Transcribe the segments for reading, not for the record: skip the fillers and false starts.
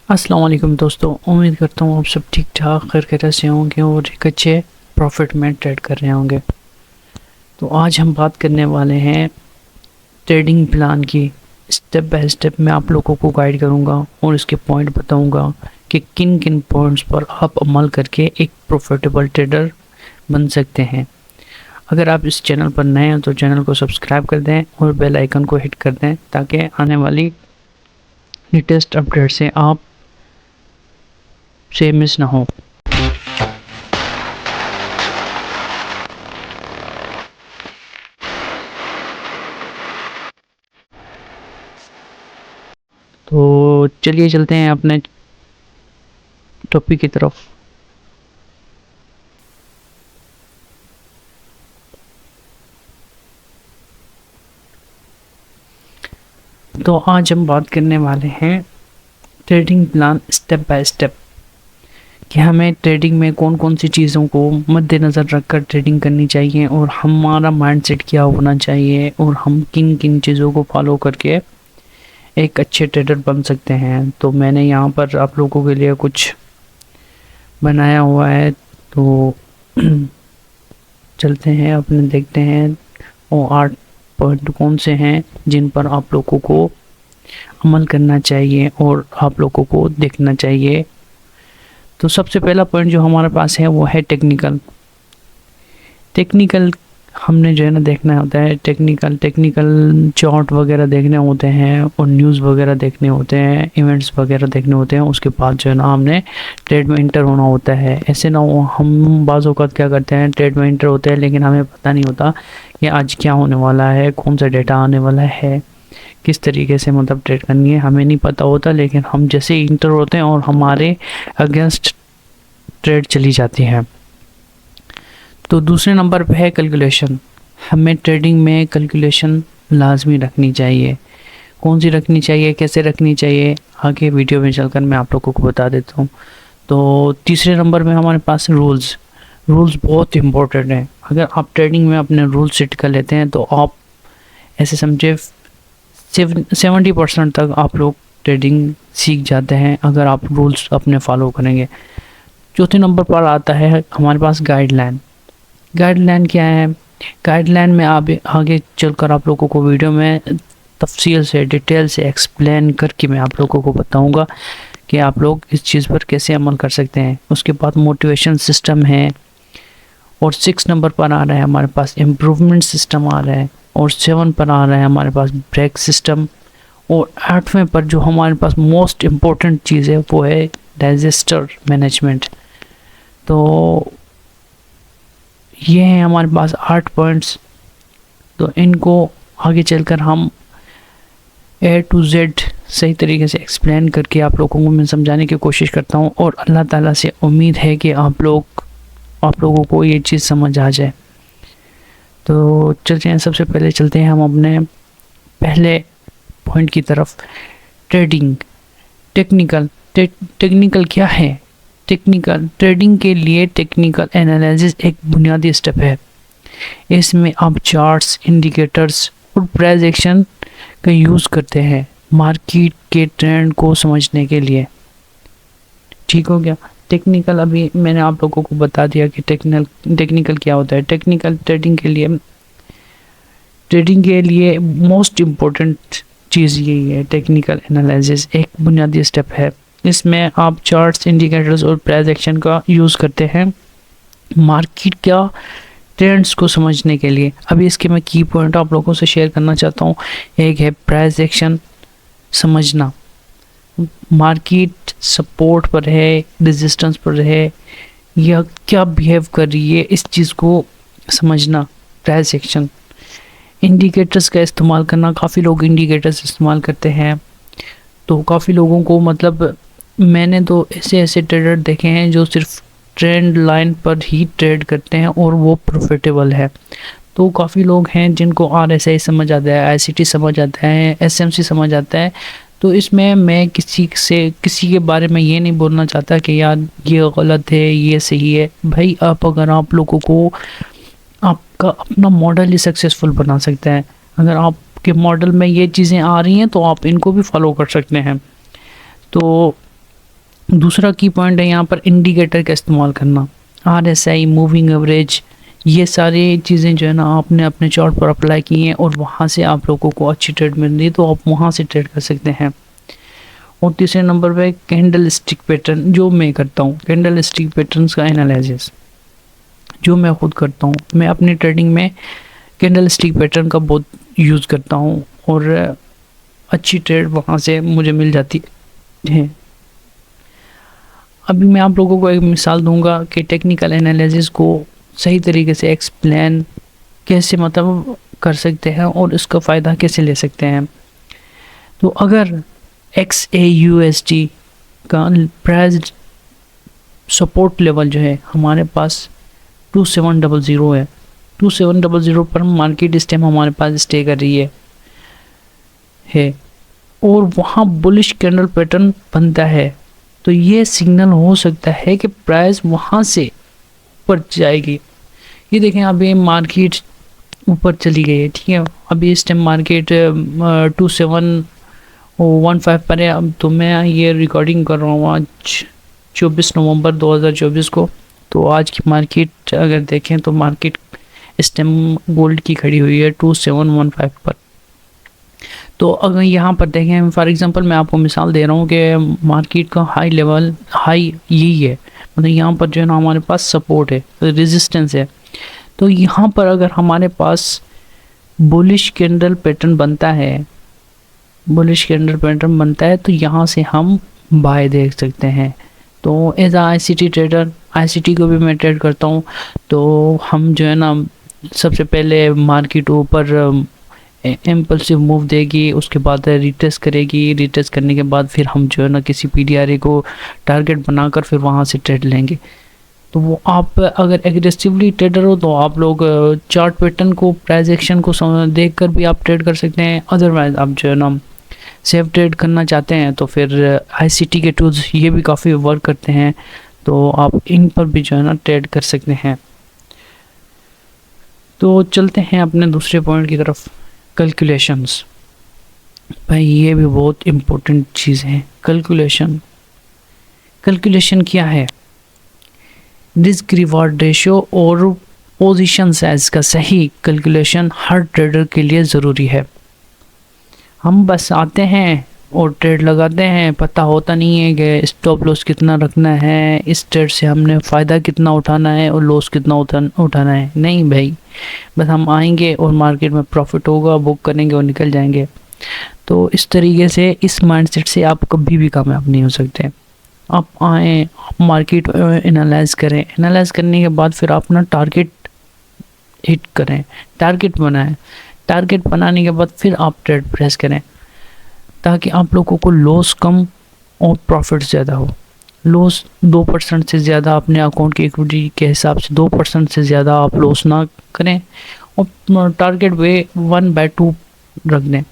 अस्सलाम वालेकुम दोस्तों, उम्मीद करता हूँ आप सब ठीक ठाक खैर से होंगे और एक अच्छे प्रॉफिट में ट्रेड कर रहे होंगे। तो आज हम बात करने वाले हैं ट्रेडिंग प्लान की। स्टेप बाय स्टेप मैं आप लोगों को गाइड करूँगा और इसके पॉइंट बताऊँगा कि किन किन पॉइंट्स पर आप अमल करके एक प्रॉफिटेबल ट्रेडर बन सकते हैं। अगर आप इस चैनल पर नए हैं तो चैनल को सब्सक्राइब कर दें और बेल आइकन को हिट कर दें ताकि आने वाली लेटेस्ट अपडेट से आप से मिस ना हो। तो चलिए चलते हैं अपने टॉपिक की तरफ। तो आज हम बात करने वाले हैं trading plan step by step कि हमें ट्रेडिंग में कौन कौन सी चीज़ों को मद्देनज़र रखकर ट्रेडिंग करनी चाहिए और हमारा माइंडसेट क्या होना चाहिए और हम किन किन चीज़ों को फॉलो करके एक अच्छे ट्रेडर बन सकते हैं। तो मैंने यहाँ पर आप लोगों के लिए कुछ बनाया हुआ है, तो चलते हैं अपने देखते हैं वो 8 पॉइंट कौन से हैं जिन पर आप लोगों को अमल करना चाहिए और आप लोगों को देखना चाहिए। तो सबसे पहला पॉइंट जो हमारे पास है वो है टेक्निकल। टेक्निकल हमने जो है ना देखना होता है, टेक्निकल चार्ट वगैरह देखने होते हैं और न्यूज़ वगैरह देखने होते हैं, इवेंट्स वगैरह देखने होते हैं। उसके बाद जो है ना हमने ट्रेड में इंटर होना होता है। ऐसे ना हो हम बाज़ औक़ात क्या करते हैं, ट्रेड में इंटर होते हैं लेकिन हमें पता नहीं होता कि आज क्या होने वाला है, कौन सा डेटा आने वाला है, किस तरीके से मतलब ट्रेड करनी है हमें नहीं पता होता। लेकिन हम जैसे ही इंटर होते हैं और हमारे अगेंस्ट ट्रेड चली जाती है। तो दूसरे नंबर पे है कैलकुलेशन। हमें ट्रेडिंग में कैलकुलेशन लाजमी रखनी चाहिए। कौन सी रखनी चाहिए, कैसे रखनी चाहिए, आगे वीडियो में चलकर मैं आप लोगों को बता देता हूँ। तो तीसरे नंबर में हमारे पास रूल्स बहुत इम्पोर्टेंट है। अगर आप ट्रेडिंग में अपने रूल्स सेट कर लेते हैं तो आप ऐसे समझे 70% तक आप लोग ट्रेडिंग सीख जाते हैं अगर आप रूल्स अपने फॉलो करेंगे। चौथे नंबर पर आता है हमारे पास गाइडलाइन। गाइडलाइन क्या है? गाइडलाइन में आप आगे चलकर आप लोगों को वीडियो में तफसील से डिटेल से एक्सप्लेन करके मैं आप लोगों को बताऊंगा कि आप लोग इस चीज़ पर कैसे अमल कर सकते हैं। उसके बाद मोटिवेशन सिस्टम है और 6 नंबर पर आ रहा है हमारे पास इम्प्रूवमेंट सिस्टम आ रहा है और 7 पर आ रहा है हमारे पास ब्रेक सिस्टम और 8वें पर जो हमारे पास मोस्ट इम्पोर्टेंट चीज़ है वो है डिजास्टर मैनेजमेंट। तो ये हैं हमारे पास 8 पॉइंट्स। तो इनको आगे चलकर हम A to Z सही तरीके से एक्सप्लेन करके आप लोगों को मैं समझाने की कोशिश करता हूँ और अल्लाह ताला से उम्मीद है कि आप लोगों को ये चीज़ समझ आ जाए। तो चलते हैं, सबसे पहले चलते हैं हम अपने पहले पॉइंट की तरफ। ट्रेडिंग टेक्निकल क्या है? टेक्निकल ट्रेडिंग के लिए टेक्निकल एनालिसिस एक बुनियादी स्टेप है। इसमें आप चार्ट्स, इंडिकेटर्स और प्राइस एक्शन का यूज़ करते हैं मार्केट के ट्रेंड को समझने के लिए। ठीक हो गया। टेक्निकल अभी मैंने आप लोगों को बता दिया कि टेक्निकल क्या होता है। टेक्निकल ट्रेडिंग के लिए मोस्ट इम्पोर्टेंट चीज़ यही है। टेक्निकल एनालिसिस एक बुनियादी स्टेप है। इसमें आप चार्ट्स, इंडिकेटर्स और प्राइस एक्शन का यूज़ करते हैं मार्केट क्या ट्रेंड्स को समझने के लिए। अभी इसके मैं की पॉइंट आप लोगों से शेयर करना चाहता हूँ। एक है प्राइस एक्शन समझना, मार्केट सपोर्ट पर है, रेजिस्टेंस पर है या क्या बिहेव कर रही है, इस चीज़ को समझना प्राइस एक्शन। इंडिकेटर्स का इस्तेमाल करना, काफ़ी लोग इंडिकेटर्स इस्तेमाल करते हैं। तो काफ़ी लोगों को मतलब मैंने तो ऐसे ट्रेडर देखे हैं जो सिर्फ ट्रेंड लाइन पर ही ट्रेड करते हैं और वो प्रॉफिटेबल है। तो काफ़ी लोग हैं जिनको RSI समझ आता है, ICT समझ आता है, SMC समझ आता है। तो इसमें मैं किसी के बारे में ये नहीं बोलना चाहता कि यार ये गलत है, ये सही है। भाई अगर आप लोगों को आपका अपना मॉडल ही सक्सेसफुल बना सकता है। अगर आपके मॉडल में ये चीज़ें आ रही हैं तो आप इनको भी फॉलो कर सकते हैं। तो दूसरा की पॉइंट है यहाँ पर इंडिकेटर का इस्तेमाल करना, RSI, मूविंग एवरेज, ये सारी चीज़ें जो है ना आपने अपने चार्ट पर अप्लाई की हैं और वहाँ से आप लोगों को अच्छी ट्रेड मिल रही है तो आप वहाँ से ट्रेड कर सकते हैं। और तीसरे नंबर पे कैंडल स्टिक पैटर्न, जो मैं करता हूँ, कैंडल स्टिक पैटर्न्स का एनालिसिस जो मैं खुद करता हूँ, मैं अपनी ट्रेडिंग में कैंडल स्टिक पैटर्न का बहुत यूज़ करता हूँ और अच्छी ट्रेड वहाँ से मुझे मिल जाती है। अभी मैं आप लोगों को एक मिसाल दूंगा कि टेक्निकल एनालिसिस को सही तरीके से एक्सप्लेन कैसे मतलब कर सकते हैं और इसका फ़ायदा कैसे ले सकते हैं। तो अगर XAUSD का प्राइस सपोर्ट लेवल जो है हमारे पास 2700 है, 2700 पर मार्केट इस टाइम हमारे पास स्टे कर रही है और वहाँ बुलिश कैंडल पैटर्न बनता है, तो ये सिग्नल हो सकता है कि प्राइस वहाँ से ऊपर जाएगी। ये देखें अभी मार्केट ऊपर चली गई है, ठीक है, अभी इस टाइम मार्केट 2715 पर है। अब तो मैं ये रिकॉर्डिंग कर रहा हूँ आज 24 नवंबर 2024 को। तो आज की मार्केट अगर देखें तो मार्केट इस टाइम गोल्ड की खड़ी हुई है 2715 पर। तो अगर यहाँ पर देखें फॉर एग्जांपल मैं आपको मिसाल दे रहा हूँ कि मार्केट का हाई लेवल हाई यही है, मतलब यहाँ पर जो है ना हमारे पास सपोर्ट है, रेजिस्टेंस है। तो यहाँ पर अगर हमारे पास बुलिश कैंडल पैटर्न बनता है, बुलिश कैंडल पैटर्न बनता है तो यहाँ से हम बाय देख सकते हैं। तो एज आ ICT ट्रेडर, ICT को भी मैं ट्रेड करता हूँ, तो हम जो है ना सबसे पहले मार्केट ऊपर इम्पल्सिव मूव देगी, उसके बाद रिटेस्ट करेगी, रिटेस्ट करने के बाद फिर हम जो है ना किसी PDRA को टारगेट बनाकर फिर वहाँ से ट्रेड लेंगे। तो वो आप अगर एग्रेसिवली ट्रेडर हो तो आप लोग चार्ट पैटर्न को, प्राइस एक्शन को देख कर भी आप ट्रेड कर सकते हैं। अदरवाइज आप जो है ना सेफ ट्रेड करना चाहते हैं तो फिर ICT के टूल्स ये भी काफ़ी वर्क करते हैं, तो आप इन पर भी जो है ना ट्रेड कर सकते हैं। तो चलते हैं अपने दूसरे पॉइंट की तरफ, कैलकुलेशंस। भाई ये भी बहुत इम्पोर्टेंट चीज़ है, कैलकुलेशन। कैलकुलेशन क्या है? रिस्क रिवार्ड रेशियो और पोजीशन साइज का सही कैलकुलेशन हर ट्रेडर के लिए ज़रूरी है। हम बस आते हैं और ट्रेड लगाते हैं, पता होता नहीं है कि स्टॉप लॉस कितना रखना है, इस ट्रेड से हमने फ़ायदा कितना उठाना है और लॉस कितना उठाना है। नहीं भाई, बस हम आएंगे और मार्केट में प्रॉफिट होगा, बुक करेंगे और निकल जाएंगे। तो इस तरीके से, इस माइंडसेट से आप कभी भी कामयाब नहीं हो सकते। आप आएँ, आप मार्केट एनालाइज करें, एनालाइज करने के बाद फिर आप अपना टारगेट हिट करें, टारगेट बनाएं, टारगेट बनाने के बाद फिर आप ट्रेड प्रेस करें ताकि आप लोगों को लॉस कम और प्रॉफिट ज़्यादा हो। लॉस 2% से ज़्यादा अपने अकाउंट की इक्विटी के हिसाब से 2% से ज़्यादा आप लॉस ना करें और टारगेट वे 1/2 रख दें।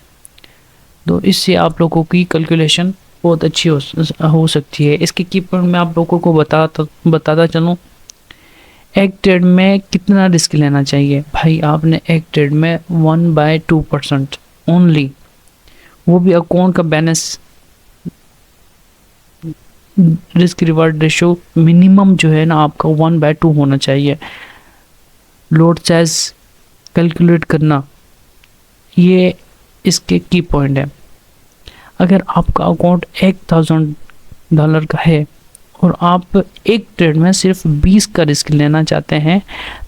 तो इससे आप लोगों की कैलकुलेशन बहुत अच्छी हो सकती है। इसके की पॉइंट मैं आप लोगों को बताता चलूँ। एक ट्रेड में कितना रिस्क लेना चाहिए? भाई आपने एक ट्रेड में 1/2% ओनली, वो भी अकाउंट का balance, risk reward ratio minimum जो है ना आपका 1/2 होना चाहिए। लोड साइज कैलकुलेट करना, ये इसके की पॉइंट है। अगर आपका अकाउंट $1000 का है और आप एक ट्रेड में सिर्फ 20 का रिस्क लेना चाहते हैं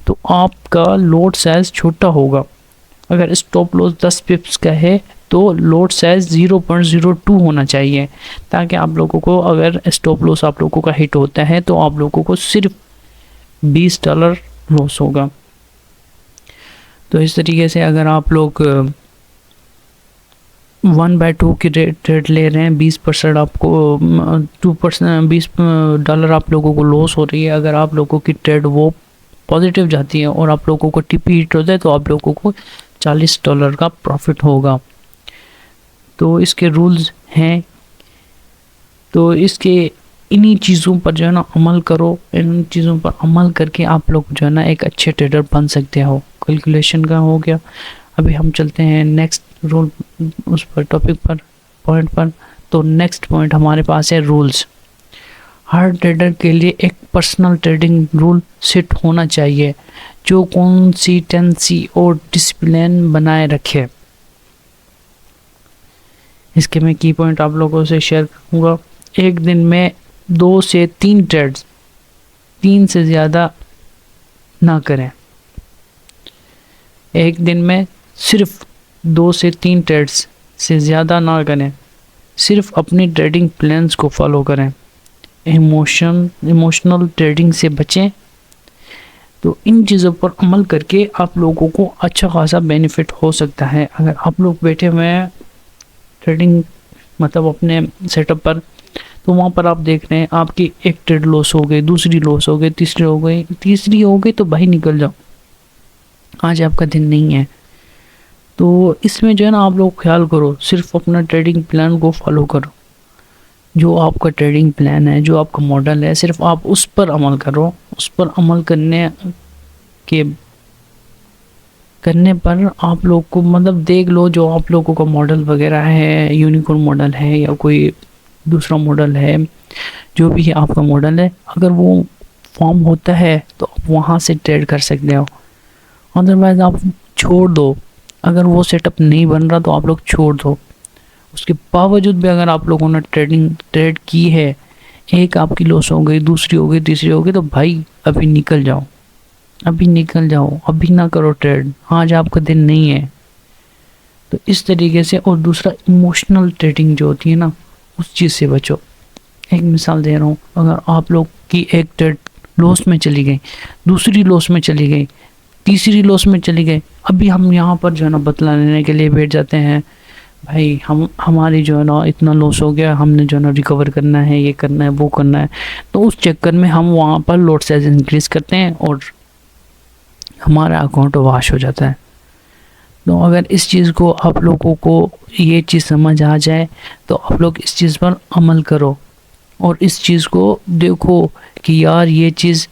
तो आपका लोड साइज छोटा होगा। अगर स्टॉप लॉस 10 पिप्स का है तो लोड साइज 0.02 होना चाहिए, ताकि आप लोगों को, अगर स्टॉप लॉस आप लोगों का हिट होता है तो आप लोगों को सिर्फ $20 लॉस होगा। तो इस तरीके से अगर आप लोग 1/2 की ट्रेड ले रहे हैं, 20% आपको 2% $20 आप लोगों को लॉस हो रही है। अगर आप लोगों की ट्रेड वो पॉजिटिव जाती है और आप लोगों को TP हिट होता है तो आप लोगों को $40 का प्रॉफिट होगा। तो इसके रूल्स हैं, तो इसके इन्हीं चीज़ों पर जो है ना अमल करो। इन चीज़ों पर अमल करके आप लोग जो है ना एक अच्छे ट्रेडर बन सकते हो। कैलकुलेशन का हो गया। अभी हम चलते हैं नेक्स्ट रूल, उस पर टॉपिक पर, पॉइंट पर। तो नेक्स्ट पॉइंट हमारे पास है रूल्स। हर ट्रेडर के लिए एक पर्सनल ट्रेडिंग रूल सेट होना चाहिए जो कंसिस्टेंसी और डिसिप्लिन बनाए रखे। इसके मैं की पॉइंट आप लोगों से शेयर करूँगा। एक दिन में 2 से 3 ट्रेड्स, 3 से ज़्यादा ना करें। एक दिन में सिर्फ 2 से 3 ट्रेड्स से ज़्यादा ना करें। सिर्फ अपनी ट्रेडिंग प्लान्स को फॉलो करें। इमोशनल ट्रेडिंग से बचें। तो इन चीज़ों पर अमल करके आप लोगों को अच्छा खासा बेनिफिट हो सकता है। अगर आप लोग बैठे हुए हैं ट्रेडिंग मतलब अपने सेटअप पर, तो वहाँ पर आप देख रहे हैं आपकी एक ट्रेड लॉस हो गई, दूसरी लॉस हो गई, तीसरी हो गई, तो भाई निकल जाओ, आज आपका दिन नहीं है। तो इसमें जो है ना आप लोग ख्याल करो, सिर्फ अपना ट्रेडिंग प्लान को फॉलो करो। जो आपका ट्रेडिंग प्लान है, जो आपका मॉडल है, सिर्फ आप उस पर अमल करो। उस पर अमल करने पर आप लोग को मतलब देख लो, जो आप लोगों का मॉडल वगैरह है, यूनिकॉर्न मॉडल है या कोई दूसरा मॉडल है, जो भी है आपका मॉडल है, अगर वो फॉर्म होता है तो आप वहाँ से ट्रेड कर सकते हो। अदरवाइज़ आप छोड़ दो। अगर वो सेटअप नहीं बन रहा तो आप लोग छोड़ दो। उसके बावजूद भी अगर आप लोगों ने ट्रेड की है, एक आपकी लॉस हो गई, दूसरी हो गई, तीसरी हो गई, तो भाई अभी निकल जाओ, अभी निकल जाओ, अभी ना करो ट्रेड, आज आपका दिन नहीं है। तो इस तरीके से। और दूसरा, इमोशनल ट्रेडिंग जो होती है ना, उस चीज़ से बचो। एक मिसाल दे रहा हूँ, अगर आप लोग की एक ट्रेड लॉस में चली गई, दूसरी लॉस में चली गई, तीसरी लॉस में चली गई, अभी हम यहाँ पर जो है ना बदला लेने के लिए बैठ जाते हैं। भाई हमारी जो है ना इतना लॉस हो गया, हमने जो है ना रिकवर करना है, ये करना है, वो करना है। तो उस चक्कर में हम वहाँ पर लॉट साइज इंक्रीज़ करते हैं और हमारा अकाउंट वॉश हो जाता है। तो अगर इस चीज़ को आप लोगों को ये चीज़ समझ आ जाए तो आप लोग इस चीज़ पर अमल करो और इस चीज़ को देखो कि यार ये चीज़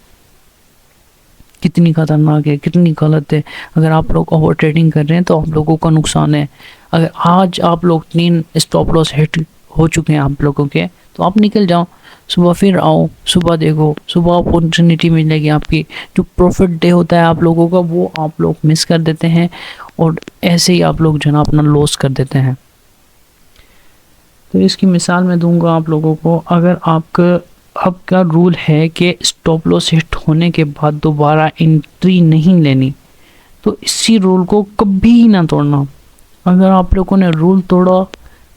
कितनी खतरनाक है, कितनी गलत है। अगर आप लोग ओवर ट्रेडिंग कर रहे हैं तो आप लोगों का नुकसान है। अगर आज आप लोग 3 स्टॉप लॉस हिट हो चुके हैं आप लोगों के, तो आप निकल जाओ, सुबह फिर आओ, सुबह देखो, सुबह अपॉर्चुनिटी मिलेगी आपकी। जो प्रॉफिट डे होता है आप लोगों का, वो आप लोग मिस कर देते हैं और ऐसे ही आप लोग जो है ना अपना लॉस कर देते हैं। तो इसकी मिसाल मैं दूंगा आप लोगों को। अगर आपका रूल है कि स्टॉप लॉस हिट होने के बाद दोबारा एंट्री नहीं लेनी, तो इसी रूल को कभी ना तोड़ना। अगर आप लोगों ने रूल तोड़ा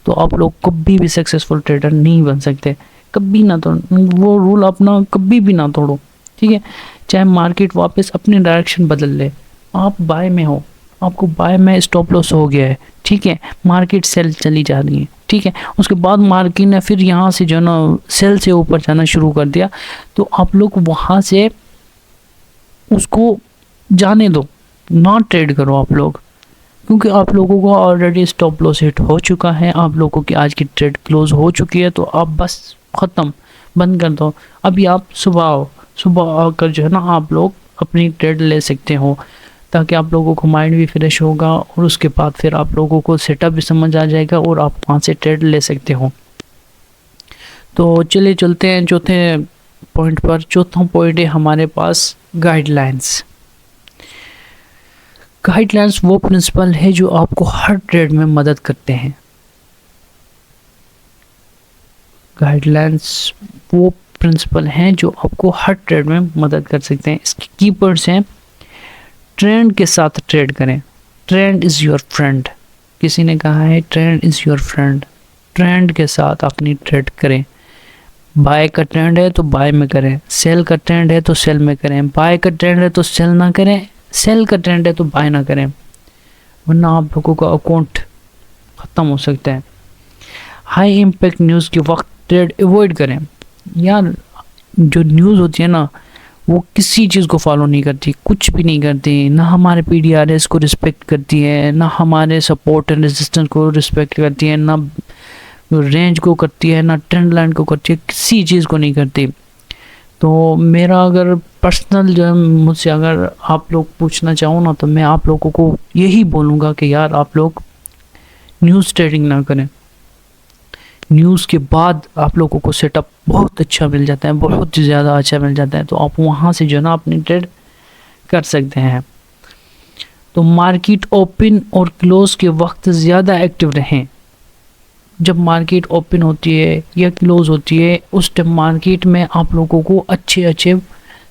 तो आप लोग कभी भी सक्सेसफुल ट्रेडर नहीं बन सकते। कभी ना तोड़ वो रूल, अपना कभी भी ना तोड़ो, ठीक है। चाहे मार्केट वापस अपनी डायरेक्शन बदल ले, आप बाय में हो, आपको बाय में स्टॉप लॉस हो गया है, ठीक है, मार्केट सेल चली जा रही है, ठीक है, उसके बाद मार्केट ने फिर यहाँ से जो है ना सेल से ऊपर जाना शुरू कर दिया, तो आप लोग वहाँ से उसको जाने दो, ना ट्रेड करो आप लोग, क्योंकि आप लोगों को ऑलरेडी स्टॉप लॉस हिट हो चुका है, आप लोगों की आज की ट्रेड क्लोज हो चुकी है। तो आप बस ख़त्म, बंद कर दो। अभी आप सुबह आओ, सुबह आकर जो है ना आप लोग अपनी ट्रेड ले सकते हो, ताकि आप लोगों को माइंड भी फ्रेश होगा और उसके बाद फिर आप लोगों को सेटअप भी समझ आ जाएगा और आप वहाँ से ट्रेड ले सकते हो। तो चलिए चलते हैं चौथे पॉइंट पर। चौथा पॉइंट है हमारे पास गाइडलाइंस। गाइडलाइंस वो प्रिंसिपल है जो आपको हर ट्रेड में मदद करते हैं। गाइडलाइंस वो प्रिंसिपल हैं जो आपको हर ट्रेड में मदद कर सकते हैं। इसके की पॉइंट्स हैं। ट्रेंड के साथ ट्रेड करें, ट्रेंड इज़ योर फ्रेंड। किसी ने कहा है trend is your friend. Trend के साथ अपनी ट्रेड करें। बाय का ट्रेंड है तो बाय में करें, सेल का ट्रेंड है तो सेल में करें, बाय का ट्रेंड है तो सेल ना करें, सेल का ट्रेंड है तो बाय ना करें, वरना आप लोगों का अकाउंट ख़त्म हो सकता है। हाई इम्पैक्ट न्यूज़ के वक्त ट्रेड अवॉइड करें। यार जो न्यूज़ होती है ना, वो किसी चीज़ को फॉलो नहीं करती, कुछ भी नहीं करती, ना हमारे PDRS को रिस्पेक्ट करती है, ना हमारे सपोर्ट एंड रेजिस्टेंस को रिस्पेक्ट करती है, ना रेंज को करती है, ना ट्रेंड लाइन को करती है, किसी चीज़ को नहीं करती। तो मेरा अगर पर्सनल जो है, मुझसे अगर आप लोग पूछना चाहो ना, तो मैं आप लोगों को यही बोलूँगा कि यार आप लोग न्यूज़ ट्रेडिंग ना करें। न्यूज़ के बाद आप लोगों को सेटअप बहुत अच्छा मिल जाता है, बहुत ज़्यादा अच्छा मिल जाता है, तो आप वहाँ से जो है ना अपनी ट्रेड कर सकते हैं। तो मार्केट ओपन और क्लोज के वक्त ज़्यादा एक्टिव रहें। जब मार्केट ओपन होती है या क्लोज होती है उस टाइम मार्केट में आप लोगों को अच्छे अच्छे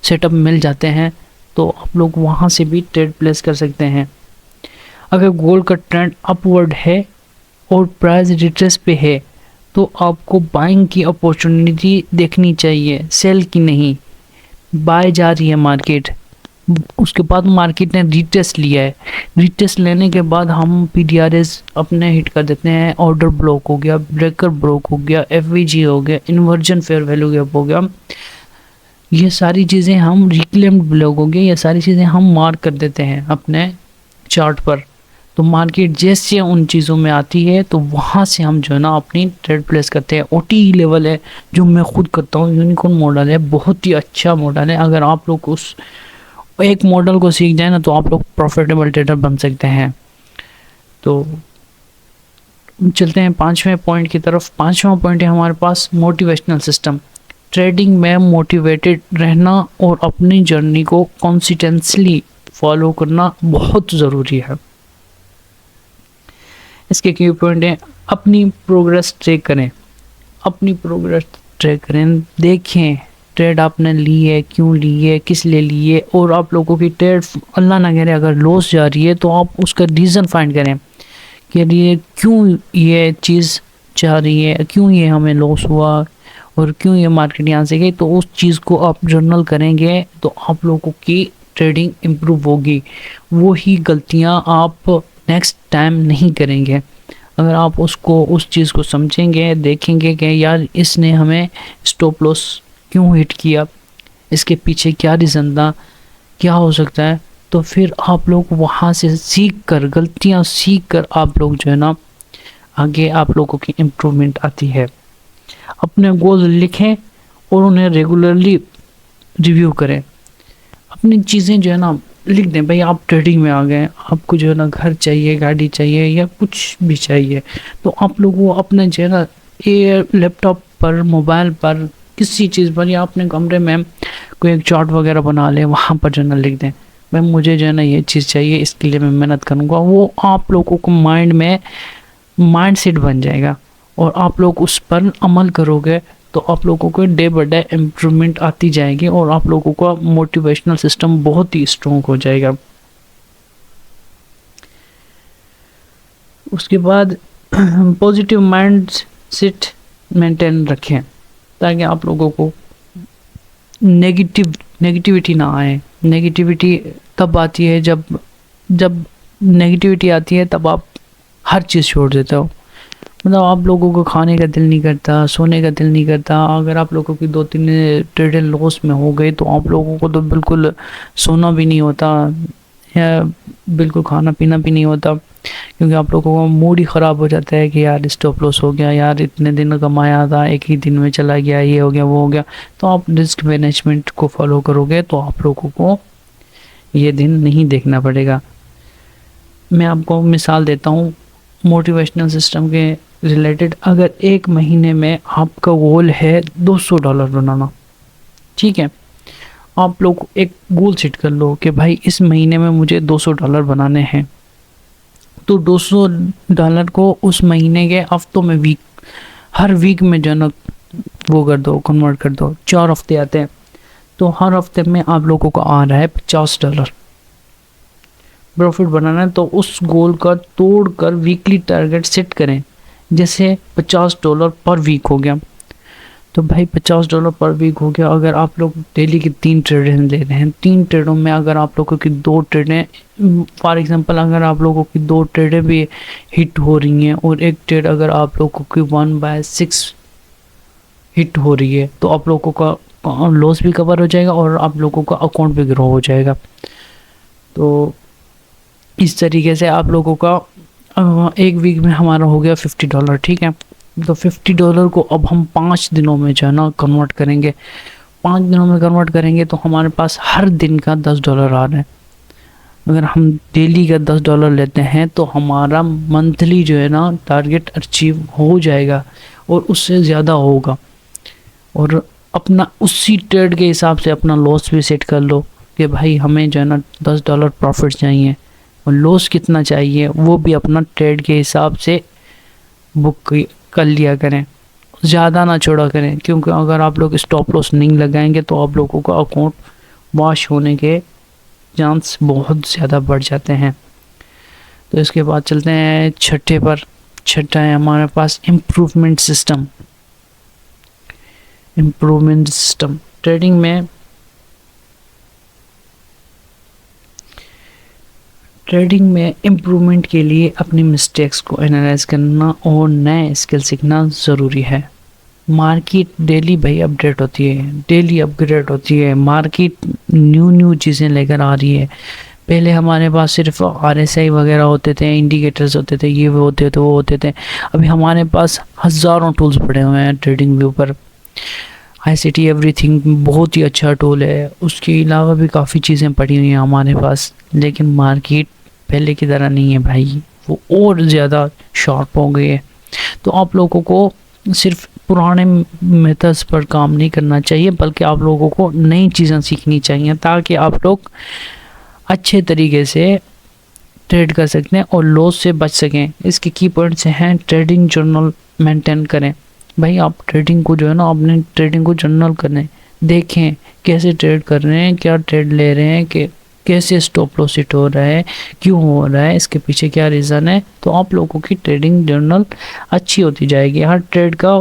सेटअप मिल जाते हैं, तो आप लोग वहाँ से भी ट्रेड प्लेस कर सकते हैं। अगर गोल्ड का ट्रेंड अपवर्ड है और प्राइस रिट्रेस पे है तो आपको बाइंग की अपॉर्चुनिटी देखनी चाहिए, सेल की नहीं। बाय जा रही है मार्केट, उसके बाद मार्केट ने रिटेस्ट लिया है, रिटेस्ट लेने के बाद हम पीडीआरएस अपने हिट कर देते हैं, ऑर्डर ब्लॉक हो गया, ब्रेकर ब्लॉक हो गया, एफवीजी हो गया, इन्वर्जन फेयर वैल्यू गैप हो गया, ये सारी चीज़ें हम रिक्लेम्ड ब्लॉक हो गए, ये सारी चीज़ें हम मार्क कर देते हैं अपने चार्ट पर। तो मार्केट जैसे उन चीज़ों में आती है तो वहाँ से हम जो है ना अपनी ट्रेड प्लेस करते हैं। ओटी लेवल है जो मैं खुद करता हूँ, यूनिकॉर्न मॉडल है, बहुत ही अच्छा मॉडल है। अगर आप लोग उस एक मॉडल को सीख जाए ना तो आप लोग प्रॉफिटेबल ट्रेडर बन सकते हैं। तो चलते हैं पांचवें पॉइंट की तरफ। पांचवा पॉइंट है हमारे पास मोटिवेशनल सिस्टम। ट्रेडिंग में मोटिवेटेड रहना और अपनी जर्नी को कंसिस्टेंटली फॉलो करना बहुत ज़रूरी है। इसके की पॉइंट है, अपनी प्रोग्रेस ट्रैक करें, अपनी प्रोग्रेस ट्रैक करें, देखें ट्रेड आपने ली है, क्यों ली है, किस लिए ली है, और आप लोगों की ट्रेड अल्लाह ना करे अगर लॉस जा रही है तो आप उसका रीज़न फाइंड करें कि ये क्यों ये चीज़ जा रही है, क्यों ये हमें लॉस हुआ और क्यों ये मार्केट यहाँ से गई। तो उस चीज़ को आप जर्नल करेंगे तो आप लोगों की ट्रेडिंग इम्प्रूव होगी। वो ही गलतियाँ आप नेक्स्ट टाइम नहीं करेंगे। अगर आप उसको उस चीज़ को समझेंगे, देखेंगे कि यार इसने हमें स्टॉप लॉस क्यों हिट किया, इसके पीछे क्या रीज़न था, क्या हो सकता है, तो फिर आप लोग वहाँ से सीख कर, गलतियाँ सीख कर आप लोग जो है ना आगे आप लोगों की इम्प्रूवमेंट आती है। अपने गोल लिखें और उन्हें रेगुलरली रिव्यू करें। अपनी चीज़ें जो है ना लिख दें। भाई आप ट्रेडिंग में आ गए, आपको जो है ना घर चाहिए, गाड़ी चाहिए या कुछ भी चाहिए, तो आप लोग वो अपने जो है ना ये लैपटॉप पर, मोबाइल पर, किसी चीज़ पर या अपने कमरे में कोई एक चार्ट वगैरह बना लें, वहाँ पर जो है ना लिख दें भाई मुझे जो है ना ये चीज़ चाहिए, इसके लिए मैं मेहनत करूँगा। वो आप लोगों को माइंड में माइंड सेट बन जाएगा और आप लोग उस पर अमल करोगे तो आप लोगों को डे बाय डे इम्प्रूवमेंट आती जाएगी और आप लोगों का मोटिवेशनल सिस्टम बहुत ही स्ट्रॉन्ग हो जाएगा। उसके बाद पॉजिटिव माइंड सेट मेंटेन रखें ताकि आप लोगों को नेगेटिविटी ना आए। नेगेटिविटी तब आती है जब नेगेटिविटी आती है तब आप हर चीज़ छोड़ देते हो। मतलब आप लोगों को खाने का दिल नहीं करता, सोने का दिल नहीं करता। अगर आप लोगों की 2-3 ट्रेड लॉस में हो गए तो आप लोगों को तो बिल्कुल सोना भी नहीं होता या बिल्कुल खाना पीना भी नहीं होता, क्योंकि आप लोगों का मूड ही ख़राब हो जाता है कि यार स्टॉप लॉस हो गया, यार इतने दिन कमाया था एक ही दिन में चला गया, ये हो गया वो हो गया। तो आप रिस्क मैनेजमेंट को फॉलो करोगे तो आप लोगों को ये दिन नहीं देखना पड़ेगा। मैं आपको मिसाल देता हूँ मोटिवेशनल सिस्टम के रिलेटेड। अगर एक महीने में आपका गोल है $200 बनाना, ठीक है, आप लोग एक गोल सेट कर लो कि भाई इस महीने में मुझे $200 बनाने हैं। तो $200 को उस महीने के हफ्तों में हर वीक में जो है ना वो कर दो, कन्वर्ट कर दो। 4 हफ्ते आते हैं तो हर हफ्ते में आप लोगों को आ रहा है $50 प्रॉफिट बनाना है। तो उस गोल का तोड़कर वीकली टारगेट सेट करें। जैसे $50 पर वीक हो गया तो भाई $50 पर वीक हो गया। अगर आप लोग डेली की 3 ट्रेडें ले रहे हैं, 3 ट्रेडों में अगर आप लोगों की 2 ट्रेडें, फॉर एग्जांपल अगर आप लोगों की 2 ट्रेडें भी हिट हो रही हैं और एक ट्रेड अगर आप लोगों की 1/6 हिट हो रही है तो आप लोगों का लॉस भी कवर हो जाएगा और आप लोगों का अकाउंट भी ग्रो हो जाएगा। तो इस तरीके से आप लोगों का एक वीक में हमारा हो गया $50, ठीक है। तो $50 को अब हम 5 दिनों में जो है ना कन्वर्ट करेंगे। 5 दिनों में कन्वर्ट करेंगे तो हमारे पास हर दिन का $10 आ रहा है। अगर हम डेली का $10 लेते हैं तो हमारा मंथली जो है ना टारगेट अचीव हो जाएगा। और उससे ज़्यादा होगा, और अपना उसी ट्रेड के हिसाब से अपना लॉस भी सेट कर लो कि भाई हमें जो है ना $10 प्रॉफिट चाहिए, और लॉस कितना चाहिए वो भी अपना ट्रेड के हिसाब से बुक कर लिया करें, ज़्यादा ना छोड़ा करें, क्योंकि अगर आप लोग स्टॉप लॉस नहीं लगाएंगे तो आप लोगों का अकाउंट वॉश होने के चांस बहुत ज़्यादा बढ़ जाते हैं। तो इसके बाद चलते हैं छठे पर। छठा है हमारे पास improvement system. Improvement system trading में इम्प्रूवमेंट के लिए अपनी मिस्टेक्स को एनालाइज करना और नए स्किल सीखना ज़रूरी है। मार्केट डेली भाई अपडेट होती है, डेली अपग्रेड होती है, मार्केट न्यू चीज़ें लेकर आ रही है। पहले हमारे पास सिर्फ RSI वगैरह होते थे, इंडिकेटर्स होते थे, ये वो होते थे, वो होते थे। अभी हमारे पास हज़ारों टूल्स पड़े हुए हैं ट्रेडिंग व्यू पर। ICT एवरीथिंग बहुत ही अच्छा टूल है, उसके अलावा भी काफ़ी चीज़ें पड़ी हुई हैं हमारे पास। लेकिन मार्केट पहले की तरह नहीं है भाई, वो और ज़्यादा शार्प हो गई है। तो आप लोगों को सिर्फ पुराने मेथड्स पर काम नहीं करना चाहिए, बल्कि आप लोगों को नई चीज़ें सीखनी चाहिए, ताकि आप लोग अच्छे तरीके से ट्रेड कर सकते हैं और लॉस से बच सकें। इसके की पॉइंट्स हैं, ट्रेडिंग जर्नल मेंटेन करें। भाई आप ट्रेडिंग को जो है ना, अपने ट्रेडिंग को जर्नल करें, देखें कैसे ट्रेड कर रहे हैं, क्या ट्रेड ले रहे हैं, कि कैसे स्टॉप लॉस हिट हो रहा है, क्यों हो रहा है, इसके पीछे क्या रीज़न है। तो आप लोगों की ट्रेडिंग जर्नल अच्छी होती जाएगी। हर ट्रेड का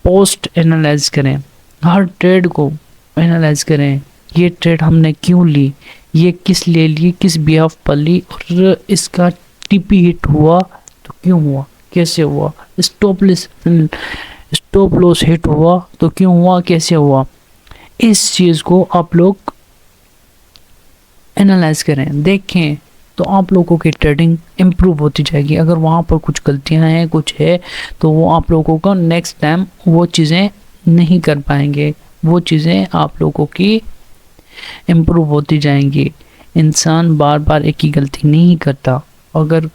पोस्ट एनालाइज करें, हर ट्रेड को एनालाइज करें, ये ट्रेड हमने क्यों ली, ये किस लिए ली, किस बिहाफ पर ली, और इसका TP हिट हुआ तो क्यों हुआ, कैसे हुआ, स्टॉप लॉस हिट हुआ तो क्यों हुआ, कैसे हुआ। इस चीज़ को आप लोग एनालाइज करें, देखें, तो आप लोगों की ट्रेडिंग इम्प्रूव होती जाएगी। अगर वहाँ पर कुछ गलतियाँ हैं, कुछ है, तो वो आप लोगों को नेक्स्ट टाइम वो चीज़ें नहीं कर पाएंगे, वो चीज़ें आप लोगों की इम्प्रूव होती जाएंगी। इंसान बार बार एक ही गलती नहीं करता। अगर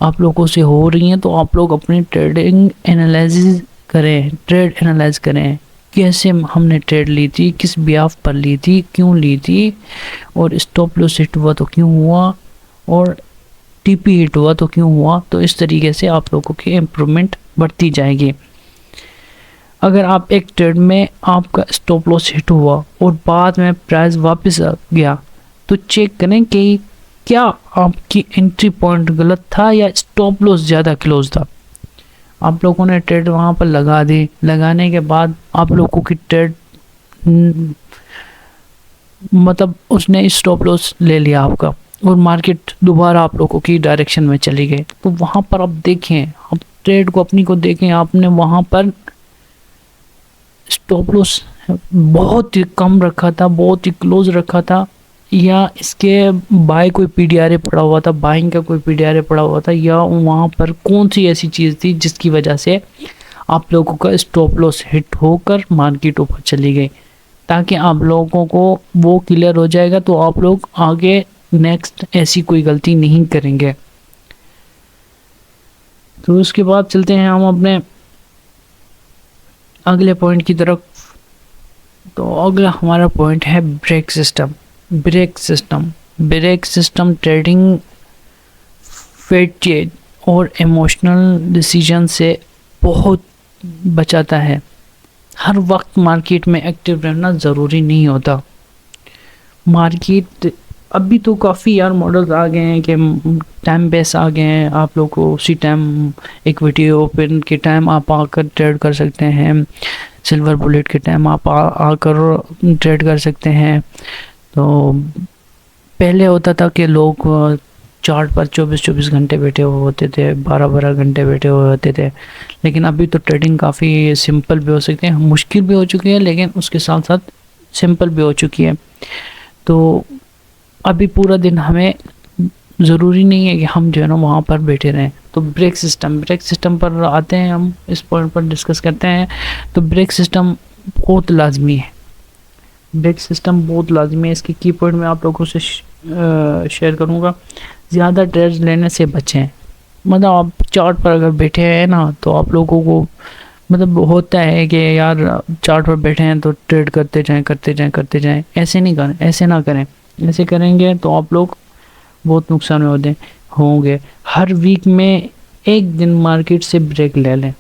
आप लोगों से हो रही हैं तो आप लोग अपनी ट्रेडिंग एनालिसिस करें, ट्रेड एनालाइज करें, कैसे हमने ट्रेड ली थी, किस बिहाफ पर ली थी, क्यों ली थी, और स्टॉप लॉस हिट हुआ तो क्यों हुआ, और TP हिट हुआ तो क्यों हुआ। तो इस तरीके से आप लोगों की इम्प्रूवमेंट बढ़ती जाएगी। अगर आप एक ट्रेड में आपका स्टॉप लॉस हिट हुआ और बाद में प्राइस वापस आ गया, तो चेक करें कि क्या आपकी एंट्री पॉइंट गलत था या स्टॉप लॉस ज़्यादा क्लोज था। आप लोगों ने ट्रेड वहाँ पर लगा दी, लगाने के बाद आप लोगों की ट्रेड मतलब उसने स्टॉप लॉस ले लिया आपका, और मार्केट दोबारा आप लोगों की डायरेक्शन में चली गई। तो वहाँ पर आप देखें, आप ट्रेड को अपनी को देखें, आपने वहाँ पर स्टॉप लॉस बहुत ही कम रखा था, बहुत ही क्लोज रखा था, या इसके बाय कोई PDRA पड़ा हुआ था, बाइंग का कोई PDRA पड़ा हुआ था, या वहाँ पर कौन सी ऐसी चीज़ थी जिसकी वजह से आप लोगों का स्टॉप लॉस हिट होकर मार्केट ऊपर चली गई। ताकि आप लोगों को वो क्लियर हो जाएगा, तो आप लोग आगे नेक्स्ट ऐसी कोई गलती नहीं करेंगे। तो उसके बाद चलते हैं हम अपने अगले पॉइंट की तरफ। तो अगला हमारा पॉइंट है break system. Break system trading fatigue और इमोशनल डिसीजन से बहुत बचाता है। हर वक्त मार्केट में एक्टिव रहना ज़रूरी नहीं होता। मार्केट अभी तो काफ़ी यार मॉडल्स आ गए हैं कि टाइम बेस आ गए हैं, आप लोग को उसी टाइम इक्विटी ओपन के टाइम आप आकर ट्रेड कर सकते हैं, सिल्वर बुलेट के टाइम आप आकर ट्रेड कर सकते हैं। तो पहले होता था कि लोग चार्ट पर 24-24 घंटे बैठे हुए होते थे, 12-12 घंटे बैठे हुए होते थे। लेकिन अभी तो ट्रेडिंग काफ़ी सिंपल भी हो सकती है, मुश्किल भी हो चुकी है, लेकिन उसके साथ साथ सिंपल भी हो चुकी है। तो अभी पूरा दिन हमें ज़रूरी नहीं है कि हम जो है ना वहाँ पर बैठे रहें। तो ब्रेक सिस्टम पर आते हैं, हम इस पॉइंट पर डिस्कस करते हैं। तो ब्रेक सिस्टम बहुत लाजमी है, इसके की पॉइंट मैं आप लोगों से शेयर करूँगा। ज़्यादा ट्रेड्स लेने से बचें, मतलब आप चार्ट पर अगर बैठे हैं ना तो आप लोगों को मतलब होता है कि यार चार्ट पर बैठे हैं तो ट्रेड करते जाएं करते जाएं करते जाएं, ऐसे नहीं करें, ऐसे ना करें। ऐसे करेंगे तो आप लोग बहुत नुकसान में होते होंगे। हर वीक में एक दिन मार्केट से ब्रेक ले लें।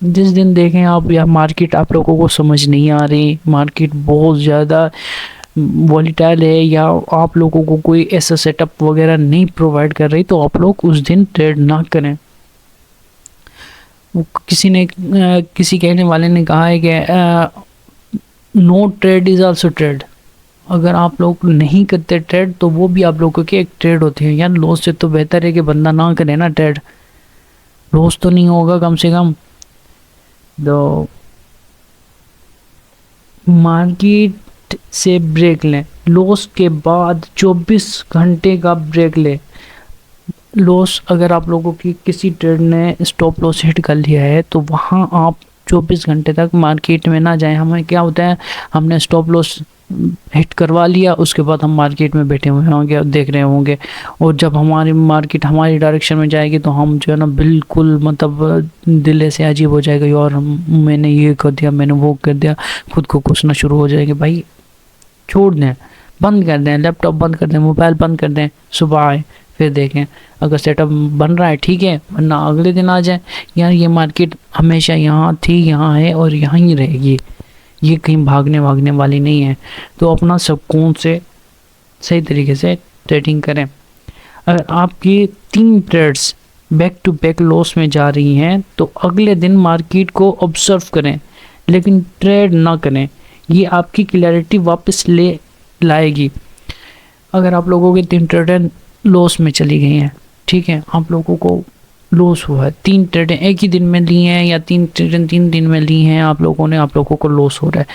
जिस दिन देखें आप या मार्केट आप लोगों को समझ नहीं आ रही, मार्केट बहुत ज़्यादा वॉलीटाइल है, या आप लोगों को कोई ऐसा सेटअप वगैरह नहीं प्रोवाइड कर रही, तो आप लोग उस दिन ट्रेड ना करें। किसी कहने वाले ने कहा है कि no trade is also trade. अगर आप लोग नहीं करते ट्रेड तो वो भी आप लोगों की एक ट्रेड होती है। यार लॉस से तो बेहतर है कि बंदा ना करे ना ट्रेड, लॉस तो नहीं होगा कम से कम। तो मार्केट से ब्रेक लें, लॉस के बाद 24 घंटे का ब्रेक लें। लॉस अगर आप लोगों की किसी ट्रेड ने स्टॉप लॉस हिट कर लिया है तो वहाँ आप 24 घंटे तक मार्केट में ना जाएं। हमें क्या होता है, हमने स्टॉप लॉस हिट करवा लिया, उसके बाद हम मार्केट में बैठे हुए होंगे और देख रहे होंगे, और जब हमारी मार्केट हमारी डायरेक्शन में जाएगी तो हम जो है ना बिल्कुल मतलब दिल से अजीब हो जाएगा, और मैंने ये कर दिया, मैंने वो कर दिया, खुद को कोसना शुरू हो जाएंगे। भाई छोड़ दें, बंद कर दें, लैपटॉप बंद कर दें, मोबाइल बंद कर दें, सुबह आए फिर देखें। अगर सेटअप बन रहा है ठीक है, वरना अगले दिन आ जाए। यार ये मार्केट हमेशा यहाँ थी, यहाँ है और यहाँ ही रहेगी, ये कहीं भागने वाली नहीं है। तो अपना सुकून से सही तरीके से ट्रेडिंग करें। अगर आपकी 3 trades back to back loss में जा रही हैं तो अगले दिन मार्केट को ऑब्जर्व करें, लेकिन ट्रेड ना करें। ये आपकी क्लैरिटी वापस ले लाएगी। अगर आप लोगों के 3 ट्रेडें लॉस में चली गई हैं, ठीक है, आप लोगों को लॉस हुआ है, 3 ट्रेडें एक ही दिन में ली हैं या 3 ट्रेडें 3 दिन में ली हैं आप लोगों ने, आप लोगों को लॉस हो रहा है,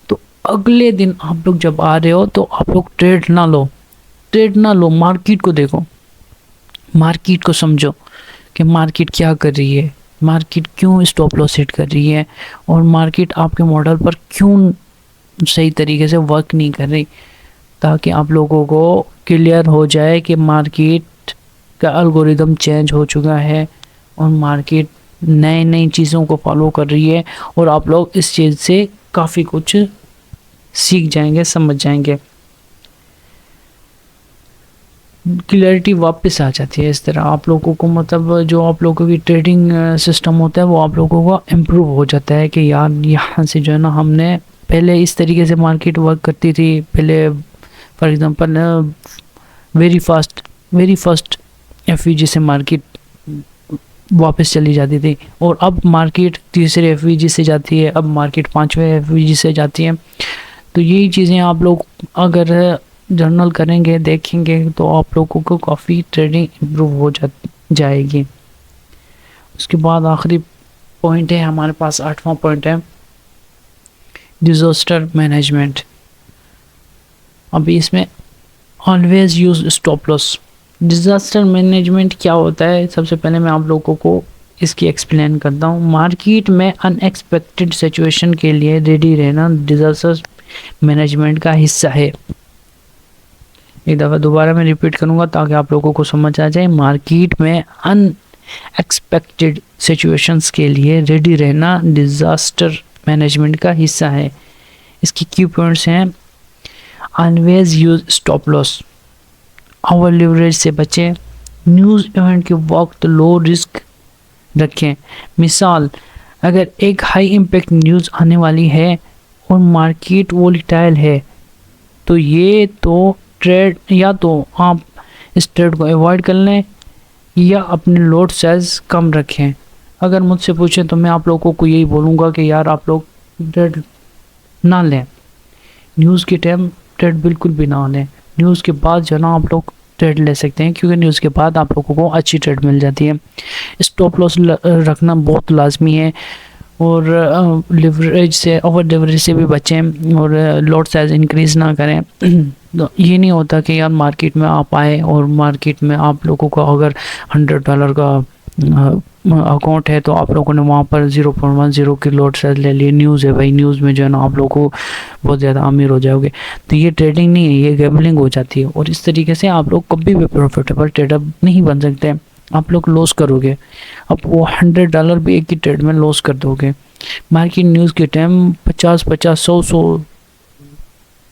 तो अगले दिन आप लोग जब आ रहे हो तो आप लोग ट्रेड ना लो, मार्केट को देखो, मार्केट को समझो कि मार्केट क्या कर रही है, मार्केट क्यों स्टॉप लॉस हिट कर रही है, और मार्केट आपके मॉडल पर क्यों सही तरीके से वर्क नहीं कर रही, ताकि आप लोगों को क्लियर हो जाए कि मार्केट का एल्गोरिदम चेंज हो चुका है और मार्केट नई चीज़ों को फॉलो कर रही है, और आप लोग इस चीज़ से काफ़ी कुछ सीख जाएंगे, समझ जाएंगे, क्लियरिटी वापस आ जाती है। इस तरह आप लोगों को मतलब जो आप लोगों की ट्रेडिंग सिस्टम होता है वो आप लोगों को इम्प्रूव हो जाता है कि यार यहाँ से जो है ना, हमने पहले इस तरीके से मार्केट वर्क करती थी, पहले for example very first FEG से मार्केट वापस चली जाती थी, और अब मार्केट तीसरे एफईजी से जाती है, अब मार्केट 5वें एफईजी से जाती है। तो यही चीज़ें आप लोग अगर जर्नल करेंगे, देखेंगे, तो आप लोगों को काफ़ी ट्रेडिंग इम्प्रूव हो जाएगी। उसके बाद आखिरी पॉइंट है हमारे पास, 8वां पॉइंट है डिजास्टर मैनेजमेंट। अभी इसमें always use stop loss. Disaster management क्या होता है, सबसे पहले मैं आप लोगों को इसकी एक्सप्लेन करता हूँ। मार्केट में अनएक्सपेक्टेड सिचुएशन के लिए रेडी रहना डिजास्टर मैनेजमेंट का हिस्सा है। एक दफ़ा दोबारा मैं रिपीट करूँगा ताकि आप लोगों को समझ आ जाए। मार्केट में अनएक्सपेक्टेड सिचुएशंस के लिए रेडी रहना डिजास्टर मैनेजमेंट का हिस्सा है। इसकी की पॉइंट्स हैं, always use stop loss, over leverage से बचें, न्यूज़ इवेंट के वक्त लो रिस्क रखें। मिसाल, अगर एक हाई इम्पैक्ट न्यूज़ आने वाली है और मार्केट वोलेटाइल है तो ये तो ट्रेड, या तो आप इस ट्रेड को अवॉइड कर लें या अपने लॉट साइज कम रखें। अगर मुझसे पूछें तो मैं आप लोगों को यही बोलूँगा कि यार आप लोग ट्रेड ना लें, न्यूज़ के टाइम ट्रेड बिल्कुल भी ना लें। न्यूज़ के बाद जो ना आप लोग ट्रेड ले सकते हैं, क्योंकि न्यूज़ के बाद आप लोगों को अच्छी ट्रेड मिल जाती है। स्टॉप लॉस रखना बहुत लाजमी है, और लिवरेज से, ओवर लिवरेज से भी बचें, और लॉट साइज इंक्रीज़ ना करें। तो ये नहीं होता कि यार मार्केट में आप आए और मार्केट में आप लोगों का अगर $100 का अकाउंट है तो आप लोगों ने वहाँ पर 0.10 की लॉट साइज ले लिए। न्यूज़ है भाई, न्यूज़ में जो है ना आप लोगों को बहुत ज़्यादा अमीर हो जाओगे। तो ये ट्रेडिंग नहीं है, ये गैम्बलिंग हो जाती है, और इस तरीके से आप लोग कभी भी प्रॉफिटेबल ट्रेडर नहीं बन सकते। आप लोग लॉस करोगे। अब वो $100 भी एक ही ट्रेड में लॉस कर दोगे। मार्केट न्यूज़ के टाइम 50-50 100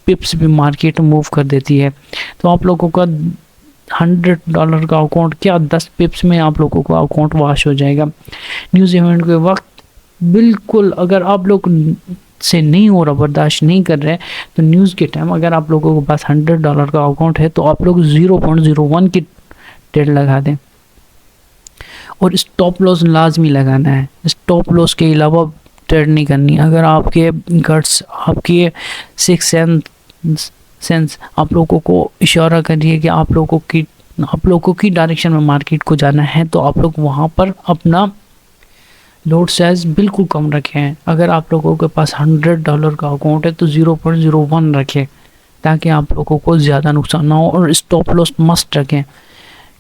पिप्स भी मार्केट मूव कर देती है। तो आप लोगों का $100 का अकाउंट क्या 10 पिप्स में आप लोगों का अकाउंट वॉश हो जाएगा। न्यूज़ इवेंट के वक्त बिल्कुल अगर आप लोग से नहीं हो रहा, बर्दाश्त नहीं कर रहे, तो न्यूज़ के टाइम अगर आप लोगों के पास $100 का अकाउंट है तो आप लोग 0.01 की ट्रेड लगा दें। और स्टॉप लॉस लाजमी लगाना है। स्टॉप लॉस के अलावा ट्रेड नहीं करनी। अगर आपके गट्स, आपके सिक्स सेंस आप लोगों को इशारा कर रही है कि आप लोगों की डायरेक्शन में मार्केट को जाना है, तो आप लोग वहाँ पर अपना लोड साइज बिल्कुल कम रखें। अगर आप लोगों के पास $100 का अकाउंट है तो 0.01 रखें, ताकि आप लोगों को ज़्यादा नुकसान ना हो। और स्टॉप लॉस मस्ट रखें,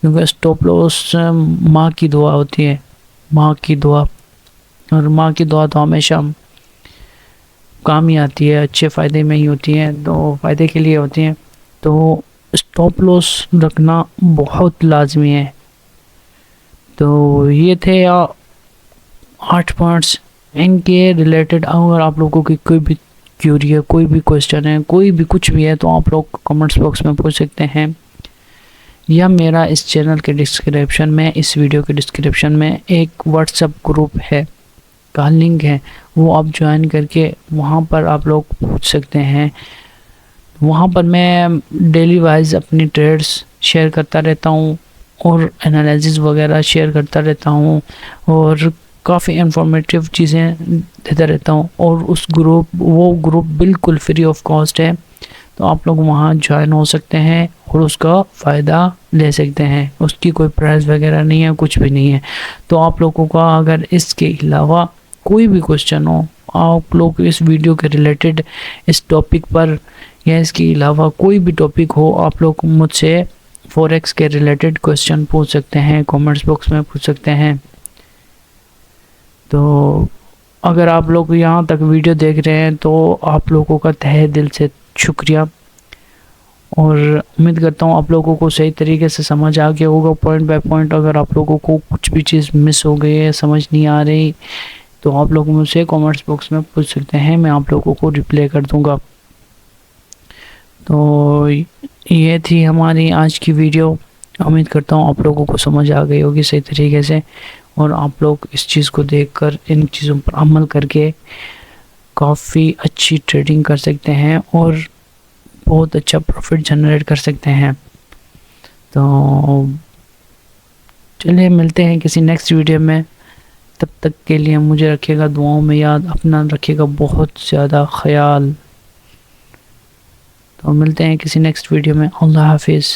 क्योंकि स्टॉप लॉस माँ की दुआ होती है, माँ की दुआ। और माँ की दुआ तो हमेशा काम ही आती है, अच्छे फ़ायदे में ही होती है, तो फ़ायदे के लिए होती हैं। तो स्टॉप लॉस रखना बहुत लाजमी है। तो ये थे 8 पॉइंट्स। इनके रिलेटेड अगर आप लोगों की कोई भी क्यूरी है, कोई भी क्वेश्चन है, कोई भी कुछ भी है, तो आप लोग कमेंट्स बॉक्स में पूछ सकते हैं, या मेरा इस चैनल के डिस्क्रिप्शन में, इस वीडियो के डिस्क्रिप्शन में एक व्हाट्सएप ग्रुप है का लिंक है, वो आप ज्वाइन करके वहाँ पर आप लोग पूछ सकते हैं। वहाँ पर मैं डेली वाइज अपनी ट्रेड्स शेयर करता रहता हूँ और एनालिसिस वगैरह शेयर करता रहता हूँ, और काफ़ी इन्फॉर्मेटिव चीज़ें देता रहता हूँ। और वो ग्रुप बिल्कुल फ्री ऑफ कॉस्ट है, तो आप लोग वहाँ ज्वाइन हो सकते हैं और उसका फ़ायदा ले सकते हैं। उसकी कोई प्राइस वगैरह नहीं है, कुछ भी नहीं है। तो आप लोगों का अगर इसके अलावा कोई भी क्वेश्चन हो, आप लोग इस वीडियो के रिलेटेड, इस टॉपिक पर या इसके अलावा कोई भी टॉपिक हो, आप लोग मुझसे फॉरेक्स के रिलेटेड क्वेश्चन पूछ सकते हैं, कमेंट्स बॉक्स में पूछ सकते हैं। तो अगर आप लोग यहाँ तक वीडियो देख रहे हैं तो आप लोगों का तहे दिल से शुक्रिया, और उम्मीद करता हूँ आप लोगों को सही तरीके से समझ आ गया होगा पॉइंट बाय पॉइंट। अगर आप लोगों को कुछ भी चीज़ मिस हो गई है, समझ नहीं आ रही, तो आप लोग मुझसे कमेंट्स बॉक्स में पूछ सकते हैं, मैं आप लोगों को रिप्लाई कर दूंगा। तो ये थी हमारी आज की वीडियो। उम्मीद करता हूँ आप लोगों को समझ आ गई होगी सही तरीके से, और आप लोग इस चीज़ को देखकर, इन चीज़ों पर अमल करके काफ़ी अच्छी ट्रेडिंग कर सकते हैं और बहुत अच्छा प्रॉफिट जनरेट कर सकते हैं। तो चलिए मिलते हैं किसी नेक्स्ट वीडियो में। तब तक के लिए मुझे रखिएगा दुआओं में याद, अपना रखिएगा बहुत ज़्यादा ख्याल। तो मिलते हैं किसी नेक्स्ट वीडियो में। अल्लाह हाफिज़।